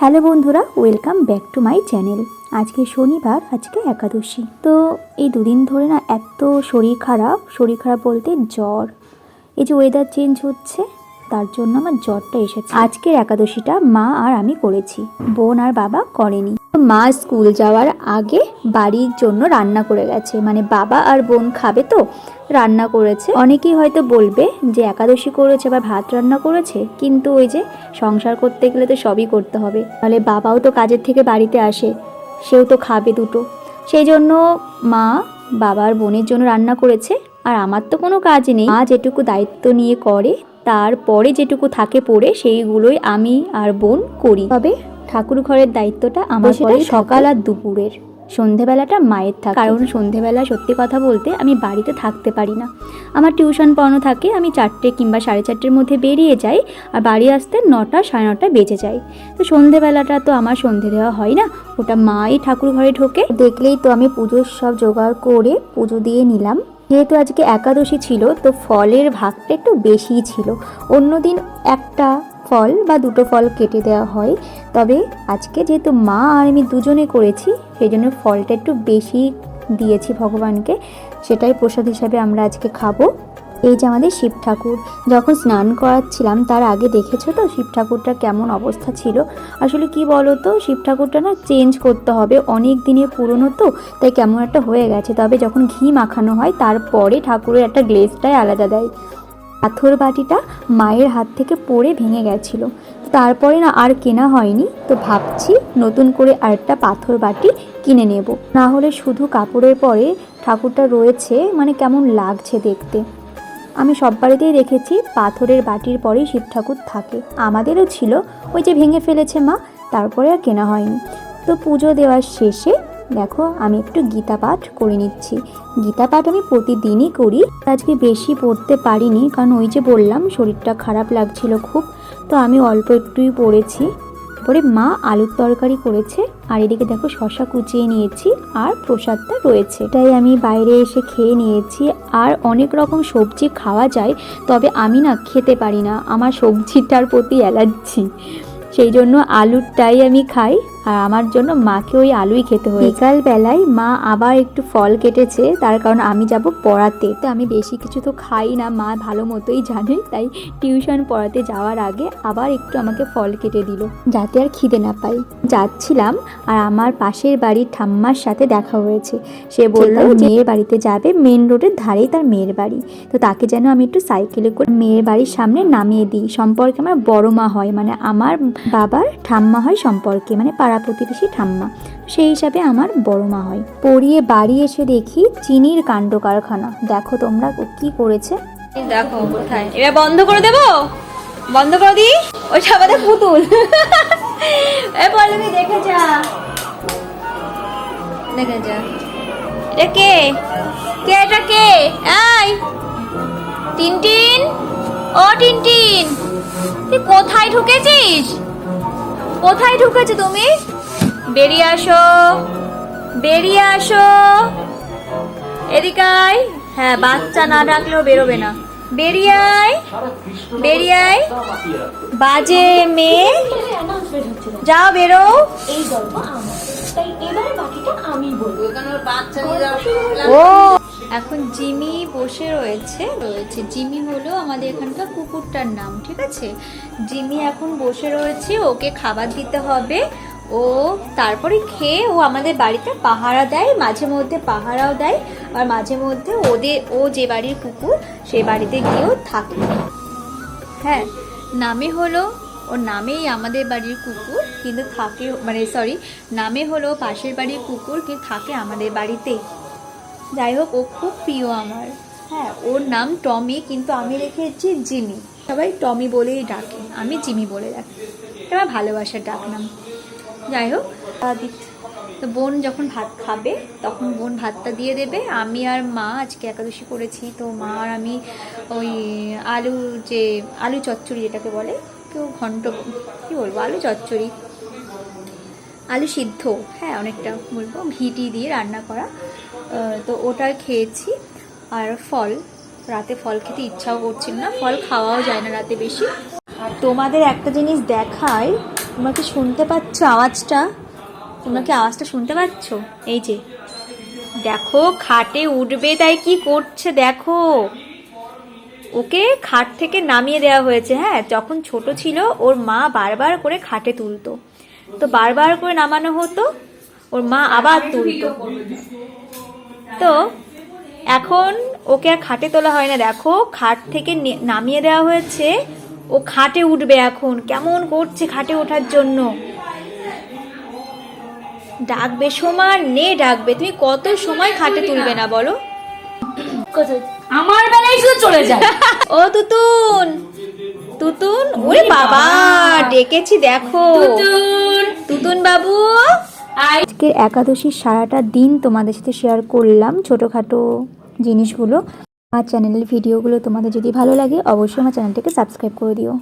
Hello বন্ধুরা, welcome back to my channel. আজকে শনিবার, আজকে একাদশী। তো এই দুদিন ধরে না এত শরীর খারাপ বলতে জ্বর। এই যে ওয়েদার চেঞ্জ হচ্ছে তার জন্য আমার জ্বরটা এসেছে। আজকের একাদশীটা মা আর আমি করেছি, বোন আর বাবা করেনি। মা স্কুল যাওয়ার আগে বাড়ির জন্য রান্না করে গেছে, মানে বাবা আর বোন খাবে তো রান্না করেছে। অনেকেই হয়তো বলবে যে একাদশী করেছে বা ভাত রান্না করেছে, কিন্তু ওই যে সংসার করতে গেলে তো সবই করতে হবে। তাহলে বাবাও তো কাজের থেকে বাড়িতে আসে, সেও তো খাবে দুটো। সেই জন্য মা বাবার বোনের জন্য রান্না করেছে। আর আমার তো কোনো কাজ নেই, মা যেটুকু দায়িত্ব নিয়ে করে তারপরে যেটুকু থাকে পড়ে সেইগুলোই আমি আর বোন করি। তবে ঠাকুর ঘরের দায়িত্বটা আমার পরে সকাল আর দুপুরের, সন্ধেবেলাটা মায়ের থাকে। কারণ সন্ধেবেলা সত্যি কথা বলতে আমি বাড়িতে থাকতে পারি না, আমার টিউশন পড়ানো থাকে। আমি 4টে কিংবা 4:30-এর মধ্যে বেরিয়ে যাই, আর বাড়ি আসতে 9টা 9:30 বেজে যায়। তো সন্ধেবেলাটা তো আমার সন্ধে দেওয়া হয় না, ওটা মাই ঠাকুর ঘরে ঢোকে। দেখলেই তো আমি পুজোর সব জোগাড় করে পুজো দিয়ে নিলাম। যেহেতু আজকে একাদশী ছিল তো ফলের ভাগটা একটু বেশিই ছিল। অন্যদিন একটা ফল বা দুটো ফল কেটে দেওয়া হয়, তবে আজকে যেহেতু মা আর আমি দুজনে করেছি সেই জন্য ফলটা একটু বেশি দিয়েছি ভগবানকে, সেটাই প্রসাদ হিসাবে আমরা আজকে খাবো। এই যে আমাদের শিব ঠাকুর, যখন স্নান করাচ্ছিলাম তার আগে দেখেছো তো শিব ঠাকুরটা কেমন অবস্থা ছিল। আসলে কি বলো তো, শিব ঠাকুরটা না চেঞ্জ করতে হবে, অনেক দিনের পুরনো তো, তাই কেমন একটা হয়ে গেছে। তবে যখন ঘি মাখানো হয় তারপরে ঠাকুরের একটা গ্লেজটাই আলাদা দেয়। পাথর বাটিটা মায়ের হাত থেকে পড়ে ভেঙে গেছিল, তারপরে না আর কেনা হয়নি। তো ভাবছি নতুন করে আরেকটা পাথর বাটি কিনে নেব, না হলে শুধু কাপড়ের পরে ঠাকুরটা রয়েছে, মানে কেমন লাগছে দেখতে। আমি সব বাড়িতেই দেখেছি পাথরের বাটির পরেই শিব ঠাকুর থাকে, আমাদেরও ছিল, ওই যে ভেঙে ফেলেছে মা, তারপরে আর কেনা হয়নি। তো পুজো দেওয়ার শেষে দেখো আমি একটু গীতা পাঠ করে নিচ্ছি। গীতা পাঠ আমি প্রতিদিনই করি, আজকে বেশি পড়তে পারিনি কারণ ওই যে বললাম শরীরটা খারাপ লাগছিল খুব, তো আমি অল্প একটুই পড়েছি। পরে মা আলুর তরকারি করেছে, আর এদিকে দেখো শশা কুচিয়ে নিয়েছি আর প্রসাদটা রয়েছে, তাই আমি বাইরে এসে খেয়ে নিয়েছি। আর অনেক রকম সবজি খাওয়া যায়, তবে আমি না খেতে পারি না, আমার সবজিটার প্রতি অ্যালার্জি, সেই জন্য আলুরটাই আমি খাই, আর আমার জন্য মাকে ওই আলুই খেতে হয়। বিকাল বেলায় মা আবার একটু ফল কেটেছে, তার কারণ আমি যাব পড়াতে, তো আমি বেশি কিছু তো খাই না, মা ভালো মতোই জানে। তাই টিউশন পড়াতে যাওয়ার আগে আবার একটু আমাকে ফল কেটে দিল, যাতে আর খিদে না পাই। যাচ্ছিলাম আর আমার পাশের বাড়ির ঠাম্মার সাথে দেখা হয়েছে। সে বলল মেয়ের বাড়িতে যাবে, মেন রোডের ধারেই তার মেয়ের বাড়ি, তো তাকে যেন আমি একটু সাইকেলে করে মেয়ের বাড়ির সামনে নামিয়ে দিই। সম্পর্কে আমার বড় মা হয়, মানে আমার বাবার ঠাম্মা হয় সম্পর্কে, মানে পাড়া প্রতিবেশী ঠাম্মা, সেই হিসাবে আমার বড় মা হয়। পড়িয়ে বাড়ি এসে দেখি চিনির কাণ্ড কারখানা। দেখো তোমরা কি করেছে, দেখো কোথায়। এবার বন্ধ করে দেবো, বন্ধ করে দিই, ওইটা আমাদের পুতুল। এ পল্লবী দেখে যা, দেখে যা, এটা কে, কে এটা কে? এই টিনটিন, ও টিনটিন, তুই কোথায় ঢুকেছিস? কোথায় ঢুকেছো তুমি? বেরিয়ে আসো, বেরিয়ে আসো, এদিকে আয়। হ্যাঁ, বাচ্চা না ডাকলেও বেরোবে না, বেরিয়ে আয়, বেরিয়ে আয়, বাজে মেয়ে, যাও বেরো। এই গল্প আমার, তাই এবারে বাকিটা আমি বলবো। ও এখন জিমি বসে রয়েছে, জিমি হলো আমাদের এখানকার কুকুরটার নাম, ঠিক আছে? জিমি এখন বসে রয়েছে, ওকে খাবার দিতে হবে। ও তারপরে খেয়ে ও আমাদের বাড়িতে পাহারা দেয়, মাঝে মধ্যে পাহারাও দেয়, আর মাঝে মধ্যে ও যে বাড়ির কুকুর সেই বাড়িতে গিয়েও থাকে। হ্যাঁ, নামে হলো, ওর নামেই আমাদের বাড়ির কুকুর, কিন্তু থাকে, মানে সরি, নামে হলো পাশের বাড়ির কুকুর, কিন্তু থাকে আমাদের বাড়িতে। যাই হোক, ও খুব প্রিয় আমার। হ্যাঁ, ওর নাম টমি, কিন্তু আমি রেখেছি জিমি, সবাই টমি বলেই ডাকে, আমি জিমি বলে ডাকি, এটা আমার ভালোবাসার ডাক নাম। যাই হোক, তো বোন যখন ভাত খাবে তখন বোন ভাতটা দিয়ে দেবে। আমি আর মা আজকে একাদশী করেছি, তো মা আর আমি ওই আলু চচ্চড়ি যেটাকে বলে, কেউ ঘন্ট, কী বলবো, আলু চচ্চড়ি, আলু সিদ্ধ, হ্যাঁ অনেকটা বলবো, ঘিটি দিয়ে রান্না করা, তো ওটা খেয়েছি। আর ফল, রাতে ফল খেতে ইচ্ছাও করছিল না, ফল খাওয়াও যায় না রাতে বেশি। আর তোমাদের একটা জিনিস দেখায়, তোমরা কি শুনতে পাচ্ছ আওয়াজটা? তোমরা কি আওয়াজটা শুনতে পাচ্ছ? এই যে দেখো খাটে উঠবে তাই কি করছে দেখো। ওকে খাট থেকে নামিয়ে দেওয়া হয়েছে। হ্যাঁ, যখন ছোট ছিল ওর মা বারবার করে খাটে তুলতো, তো বারবার করে নামানো হতো, ওর মা আবার তুলতো। তো এখন ওকে আর খাটে তোলা হয় না, দেখো খাট থেকে নামিয়ে দেওয়া হয়েছে, ও খাটে উঠবে এখন। কেমন করছে খাটে ওঠার জন্য। ডাকবে সমান নে ডাকবে, তুমি কত সময় খাটে তুলবে না বলো? আমার বেলায় শুধু চলে যায়। ও তুতুন, তুতুন, ওরে বাবা ডেকেছি দেখো। তুতুন বাবু, আজকের একাদশীর সারাটা দিন তোমাদের সাথে শেয়ার করলাম ছোটোখাটো জিনিসগুলো। আমার চ্যানেলের ভিডিওগুলো তোমাদের যদি ভালো লাগে অবশ্যই আমার চ্যানেলটাকে সাবস্ক্রাইব করে দিও।